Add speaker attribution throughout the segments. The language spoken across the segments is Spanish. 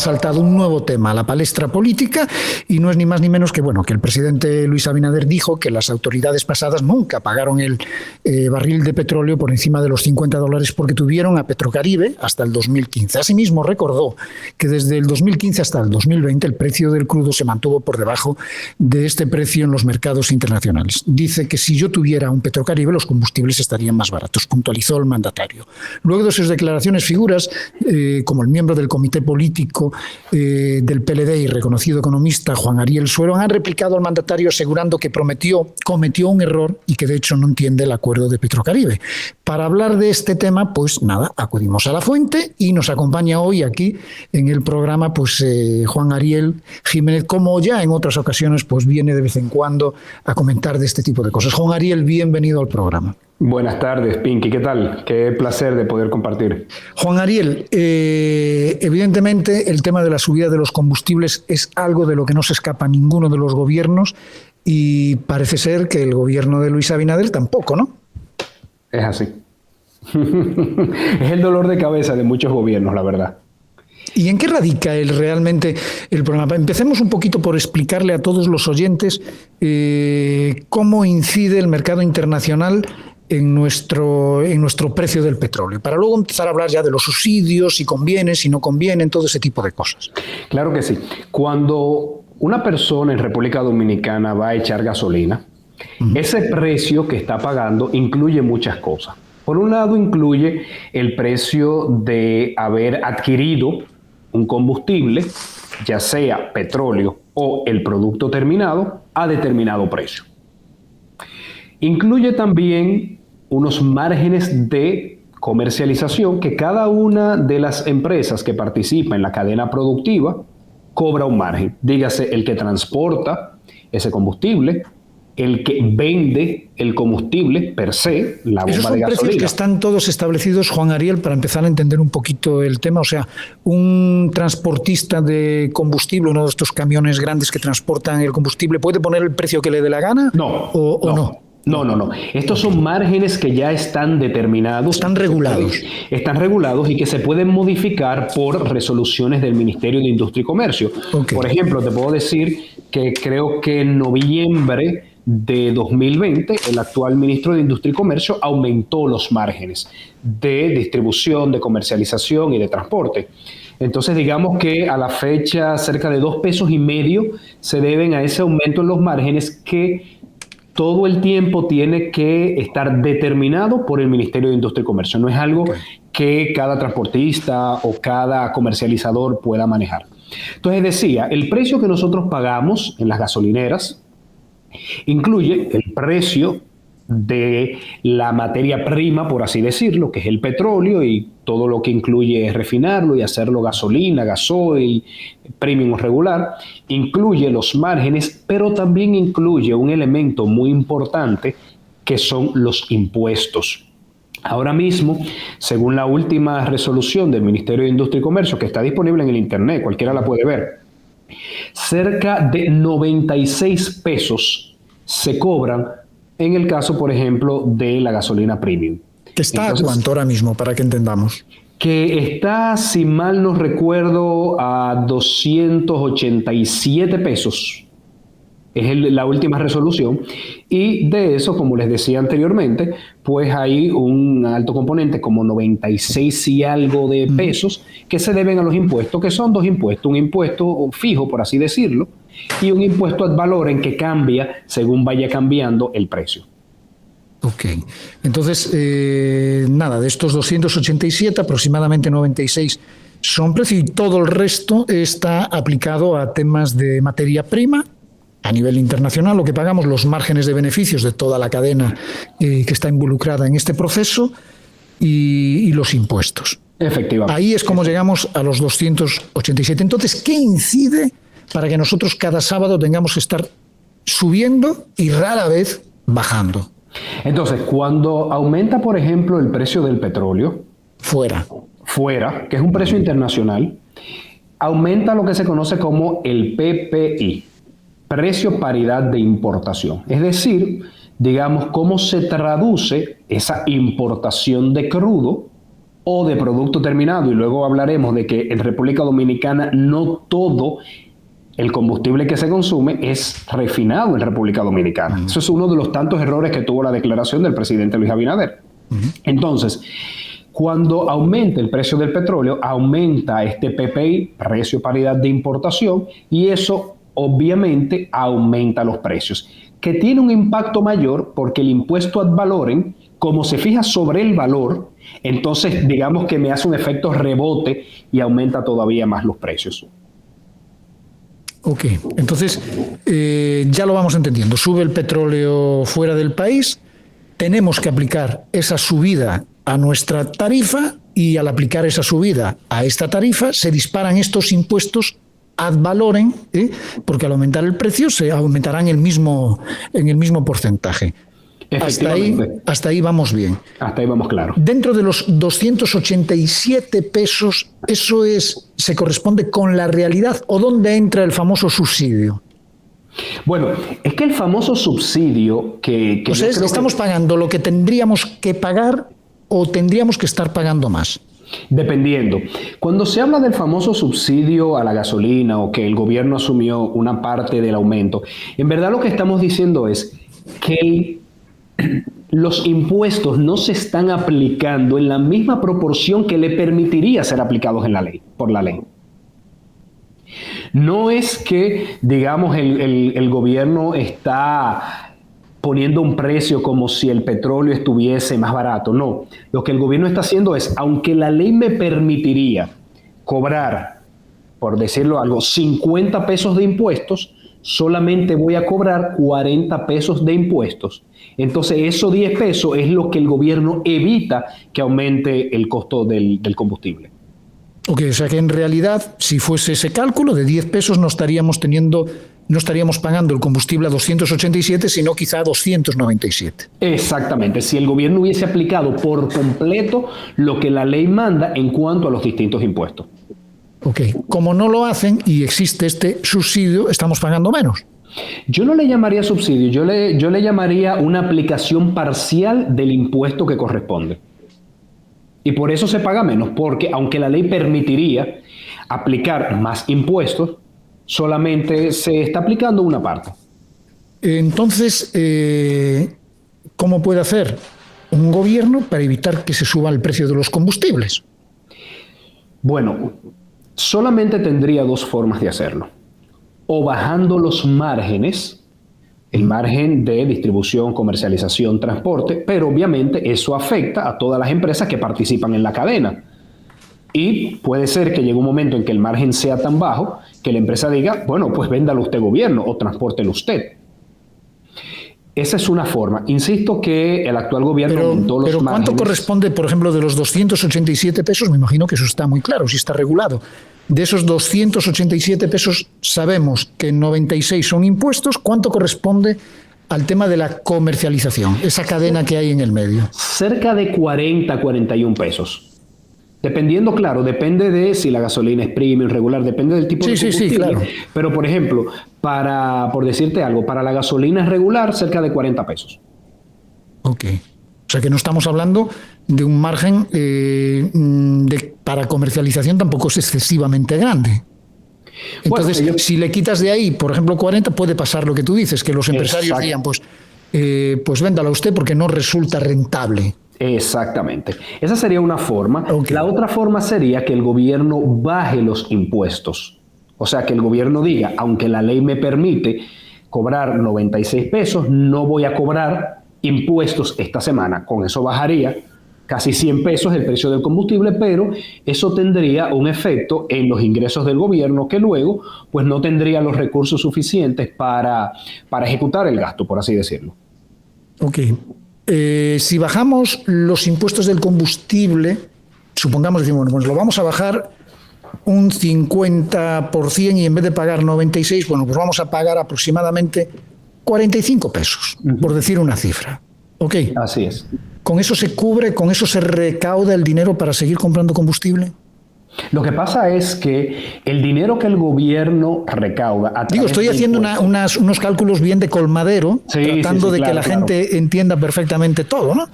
Speaker 1: saltado un nuevo tema a la palestra política y no es ni más ni menos que, bueno, que el presidente Luis Abinader dijo que las autoridades pasadas nunca pagaron el barril de petróleo por encima de los $50 porque tuvieron a Petrocaribe hasta el 2015. Asimismo, recordó que desde el 2015 hasta el 2020 el precio del crudo se mantuvo por debajo de este precio en los mercados internacionales. Dice que si yo tuviera un Petrocaribe, los combustibles estarían más baratos, puntualizó el mandatario. Luego de sus declaraciones, figuras como el miembro del comité político del PLD y reconocido economista Juan Ariel Suero han replicado al mandatario asegurando que cometió un error y que de hecho no entiende el acuerdo de Petrocaribe. Para hablar de este tema, pues nada, acudimos a la fuente y nos acompaña hoy aquí en el programa pues Juan Ariel Jiménez, como ya en otras ocasiones pues viene de vez en cuando a comentar de este tipo de cosas. Juan Ariel, bienvenido al programa.
Speaker 2: Buenas tardes, Pinky, ¿qué tal? Qué placer de poder compartir.
Speaker 1: Juan Ariel, evidentemente el tema de la subida de los combustibles es algo de lo que no se escapa ninguno de los gobiernos y parece ser que el gobierno de Luis Abinader tampoco, ¿no?
Speaker 2: Es así. Es el dolor de cabeza de muchos gobiernos, la verdad.
Speaker 1: ¿Y en qué radica realmente el problema? Empecemos un poquito por explicarle a todos los oyentes cómo incide el mercado internacional en nuestro precio del petróleo, para luego empezar a hablar ya de los subsidios, si conviene, si no conviene, todo ese tipo de cosas.
Speaker 2: Claro que sí. Cuando una persona en República Dominicana va a echar gasolina, ese precio que está pagando incluye muchas cosas. Por un lado, incluye el precio de haber adquirido un combustible, ya sea petróleo o el producto terminado, a determinado precio. Incluye también unos márgenes de comercialización que cada una de las empresas que participa en la cadena productiva cobra un margen. Dígase el que transporta ese combustible, el que vende el combustible per se, la bomba de gasolina.
Speaker 1: Esos son precios que están todos establecidos, Juan Ariel, para empezar a entender un poquito el tema. O sea, un transportista de combustible, uno de estos camiones grandes que transportan el combustible, ¿puede poner el precio que le dé la gana?
Speaker 2: No.
Speaker 1: ¿O no?
Speaker 2: No. Estos son márgenes que ya están determinados.
Speaker 1: Están regulados.
Speaker 2: Están regulados y que se pueden modificar por resoluciones del Ministerio de Industria y Comercio.
Speaker 1: Okay.
Speaker 2: Por ejemplo, te puedo decir que creo que en noviembre de 2020, el actual ministro de Industria y Comercio aumentó los márgenes de distribución, de comercialización y de transporte. Entonces, digamos que a la fecha cerca de 2,5 pesos se deben a ese aumento en los márgenes que todo el tiempo tiene que estar determinado por el Ministerio de Industria y Comercio. No es algo que cada transportista o cada comercializador pueda manejar. Entonces decía, el precio que nosotros pagamos en las gasolineras incluye el precio de la materia prima, por así decirlo, que es el petróleo y todo lo que incluye refinarlo y hacerlo gasolina, gasoil, premium o regular. Incluye los márgenes, pero también incluye un elemento muy importante que son los impuestos. Ahora mismo, según la última resolución del Ministerio de Industria y Comercio, que está disponible en el internet, cualquiera la puede ver, cerca de 96 pesos se cobran en el caso, por ejemplo, de la gasolina premium.
Speaker 1: ¿Que está a cuánto ahora mismo, para que entendamos?
Speaker 2: Que está, si mal no recuerdo, a 287 pesos. Es la última resolución. Y de eso, como les decía anteriormente, pues hay un alto componente, como 96 y algo de pesos, que se deben a los impuestos, que son dos impuestos. Un impuesto fijo, por así decirlo, y un impuesto ad valorem que cambia según vaya cambiando el precio.
Speaker 1: Ok. Entonces, nada, de estos 287, aproximadamente 96 son precio y todo el resto está aplicado a temas de materia prima. A nivel internacional, lo que pagamos, los márgenes de beneficios de toda la cadena que está involucrada en este proceso y los impuestos.
Speaker 2: Efectivamente.
Speaker 1: Ahí es como llegamos a los 287. Entonces, ¿qué incide para que nosotros cada sábado tengamos que estar subiendo y rara vez bajando?
Speaker 2: Entonces, cuando aumenta, por ejemplo, el precio del petróleo, fuera, que es un precio internacional, aumenta lo que se conoce como el PPI. Precio paridad de importación. Es decir, digamos, cómo se traduce esa importación de crudo o de producto terminado, y luego hablaremos de que en República Dominicana no todo el combustible que se consume es refinado en República Dominicana. Eso es uno de los tantos errores que tuvo la declaración del presidente Luis Abinader. Entonces, cuando aumenta el precio del petróleo, aumenta este PPI, precio paridad de importación, y eso obviamente aumenta los precios, que tiene un impacto mayor porque el impuesto ad valorem, como se fija sobre el valor, entonces digamos que me hace un efecto rebote y aumenta todavía más los precios.
Speaker 1: Ok, entonces ya lo vamos entendiendo. Sube el petróleo fuera del país, tenemos que aplicar esa subida a nuestra tarifa y al aplicar esa subida a esta tarifa se disparan estos impuestos ad valorem, porque al aumentar el precio se aumentarán en el mismo porcentaje. Hasta ahí vamos bien.
Speaker 2: Hasta ahí vamos claro.
Speaker 1: Dentro de los 287 pesos, ¿eso se corresponde con la realidad o dónde entra el famoso subsidio?
Speaker 2: Bueno, es que el famoso subsidio que
Speaker 1: o sea, ¿estamos pagando lo que tendríamos que pagar o tendríamos que estar pagando más?
Speaker 2: Dependiendo. Cuando se habla del famoso subsidio a la gasolina o que el gobierno asumió una parte del aumento, en verdad lo que estamos diciendo es que los impuestos no se están aplicando en la misma proporción que le permitiría ser aplicados en la ley, por la ley. No es que, digamos, el gobierno está poniendo un precio como si el petróleo estuviese más barato. No, lo que el gobierno está haciendo es, aunque la ley me permitiría cobrar, por decirlo algo, 50 pesos de impuestos, solamente voy a cobrar 40 pesos de impuestos. Entonces, esos 10 pesos es lo que el gobierno evita que aumente el costo del combustible.
Speaker 1: Ok, o sea que en realidad, si fuese ese cálculo de 10 pesos, no estaríamos pagando el combustible a 287, sino quizá a 297.
Speaker 2: Exactamente, si el gobierno hubiese aplicado por completo lo que la ley manda en cuanto a los distintos impuestos.
Speaker 1: Ok, como no lo hacen y existe este subsidio, estamos pagando menos.
Speaker 2: Yo no le llamaría subsidio, yo le llamaría una aplicación parcial del impuesto que corresponde. Y por eso se paga menos, porque aunque la ley permitiría aplicar más impuestos, solamente se está aplicando una parte.
Speaker 1: Entonces, ¿cómo puede hacer un gobierno para evitar que se suba el precio de los combustibles?
Speaker 2: Bueno, solamente tendría dos formas de hacerlo. O bajando los márgenes, el margen de distribución, comercialización, transporte, pero obviamente eso afecta a todas las empresas que participan en la cadena. Y puede ser que llegue un momento en que el margen sea tan bajo que la empresa diga, bueno, pues véndalo usted gobierno o transpórtelo usted. Esa es una forma. Insisto que el actual gobierno aumentó los márgenes. Pero ¿cuánto
Speaker 1: corresponde, por ejemplo, de los 287 pesos? Me imagino que eso está muy claro, si está regulado. De esos 287 pesos sabemos que 96 son impuestos. ¿Cuánto corresponde al tema de la comercialización, esa cadena que hay en el medio?
Speaker 2: Cerca de 40, 41 pesos. Dependiendo, claro, depende de si la gasolina es premium, regular, depende del tipo de combustible.
Speaker 1: Sí, claro.
Speaker 2: Pero, por ejemplo, por decirte algo, para la gasolina regular, cerca de 40 pesos.
Speaker 1: Ok. O sea que no estamos hablando de un margen para comercialización tampoco es excesivamente grande. Entonces, bueno, si le quitas de ahí, por ejemplo, 40, puede pasar lo que tú dices, que los empresarios digan, pues véndala usted porque no resulta rentable.
Speaker 2: Exactamente. Esa sería una forma.
Speaker 1: Okay.
Speaker 2: La otra forma sería que el gobierno baje los impuestos. O sea, que el gobierno diga, aunque la ley me permite cobrar 96 pesos, no voy a cobrar impuestos esta semana. Con eso bajaría casi 100 pesos el precio del combustible, pero eso tendría un efecto en los ingresos del gobierno que luego pues no tendría los recursos suficientes para ejecutar el gasto, por así decirlo.
Speaker 1: Ok. Si bajamos los impuestos del combustible, supongamos, decimos, bueno, pues lo vamos a bajar un 50% y en vez de pagar 96, bueno, pues vamos a pagar aproximadamente 45 pesos, por decir una cifra. Ok.
Speaker 2: Así es.
Speaker 1: ¿Con eso se cubre, con eso se recauda el dinero para seguir comprando combustible?
Speaker 2: Lo que pasa es que el dinero que el gobierno recauda...
Speaker 1: Estoy haciendo unos cálculos bien de colmadero, tratando de que la gente entienda perfectamente todo, ¿no?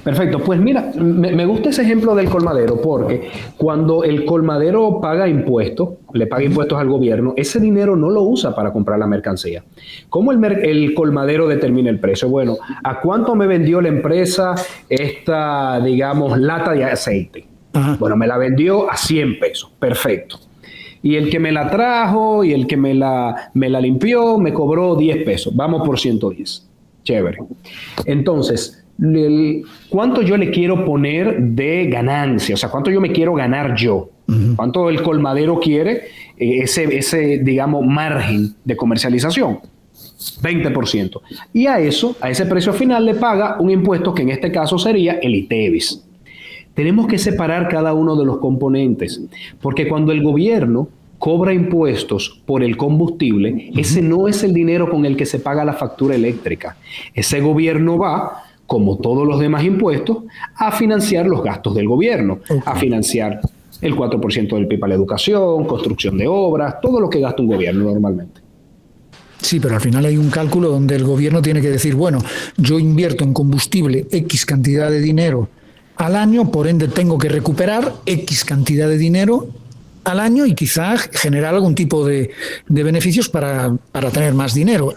Speaker 2: Perfecto. Pues mira, me gusta ese ejemplo del colmadero, porque cuando el colmadero paga impuestos, le paga impuestos al gobierno, ese dinero no lo usa para comprar la mercancía. ¿Cómo el colmadero determina el precio? Bueno, ¿a cuánto me vendió la empresa esta, digamos, lata de aceite? Ajá. Bueno, me la vendió a 100 pesos. Perfecto. Y el que me la trajo y el que me la limpió me cobró 10 pesos. Vamos por 110. Chévere. Entonces, ¿cuánto yo le quiero poner de ganancia? O sea, ¿cuánto yo me quiero ganar yo? Uh-huh. ¿Cuánto el colmadero quiere ese, digamos, margen de comercialización? 20%. Y a ese precio final le paga un impuesto que en este caso sería el ITEVIS. Tenemos que separar cada uno de los componentes, porque cuando el gobierno cobra impuestos por el combustible, ese no es el dinero con el que se paga la factura eléctrica. Ese gobierno va, como todos los demás impuestos, a financiar los gastos del gobierno, a financiar el 4% del PIB a la educación, construcción de obras, todo lo que gasta un gobierno normalmente.
Speaker 1: Sí, pero al final hay un cálculo donde el gobierno tiene que decir, bueno, yo invierto en combustible X cantidad de dinero al año, por ende tengo que recuperar X cantidad de dinero al año y quizás generar algún tipo de beneficios para tener más dinero.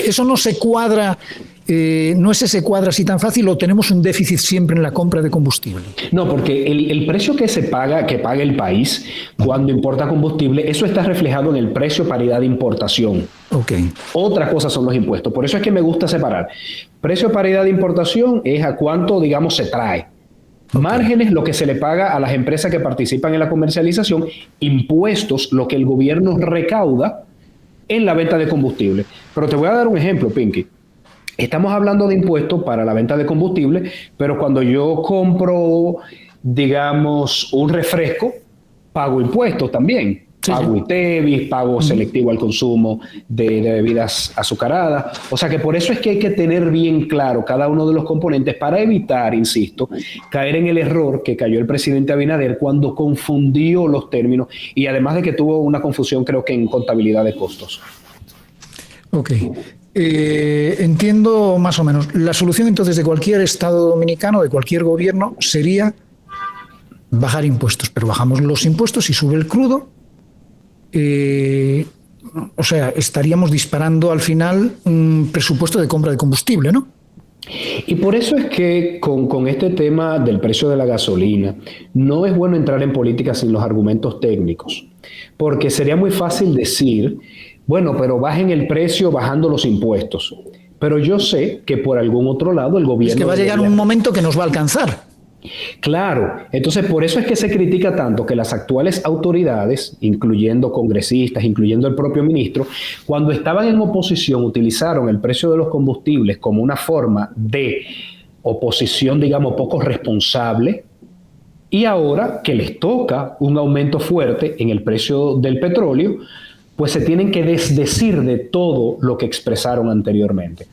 Speaker 1: Eso no se cuadra, no es ese cuadra así tan fácil, o tenemos un déficit siempre en la compra de combustible.
Speaker 2: No, porque el precio que paga el país cuando importa combustible, eso está reflejado en el precio paridad de importación.
Speaker 1: Okay.
Speaker 2: Otra cosa son los impuestos. Por eso es que me gusta separar. Precio paridad de importación es a cuánto, digamos, se trae. Okay. Márgenes, lo que se le paga a las empresas que participan en la comercialización. Impuestos, lo que el gobierno recauda en la venta de combustible. Pero te voy a dar un ejemplo, Pinky. Estamos hablando de impuestos para la venta de combustible, pero cuando yo compro, digamos, un refresco, pago impuestos también. Sí, pago ITEVIS, pago selectivo al consumo de bebidas azucaradas. O sea que por eso es que hay que tener bien claro cada uno de los componentes para evitar, insisto, caer en el error que cayó el presidente Abinader cuando confundió los términos y además de que tuvo una confusión, creo que en contabilidad de costos.
Speaker 1: Ok. Entiendo más o menos. La solución entonces de cualquier Estado dominicano, de cualquier gobierno, sería bajar impuestos. Pero bajamos los impuestos y sube el crudo. O sea, estaríamos disparando al final un presupuesto de compra de combustible, ¿no?
Speaker 2: Y por eso es que con este tema del precio de la gasolina no es bueno entrar en política sin los argumentos técnicos, porque sería muy fácil decir, bueno, pero bajen el precio bajando los impuestos. Pero yo sé que por algún otro lado el gobierno...
Speaker 1: Es que va a llegar un momento que nos va a alcanzar.
Speaker 2: Claro, entonces por eso es que se critica tanto que las actuales autoridades, incluyendo congresistas, incluyendo el propio ministro, cuando estaban en oposición utilizaron el precio de los combustibles como una forma de oposición, digamos, poco responsable, y ahora que les toca un aumento fuerte en el precio del petróleo, pues se tienen que desdecir de todo lo que expresaron anteriormente.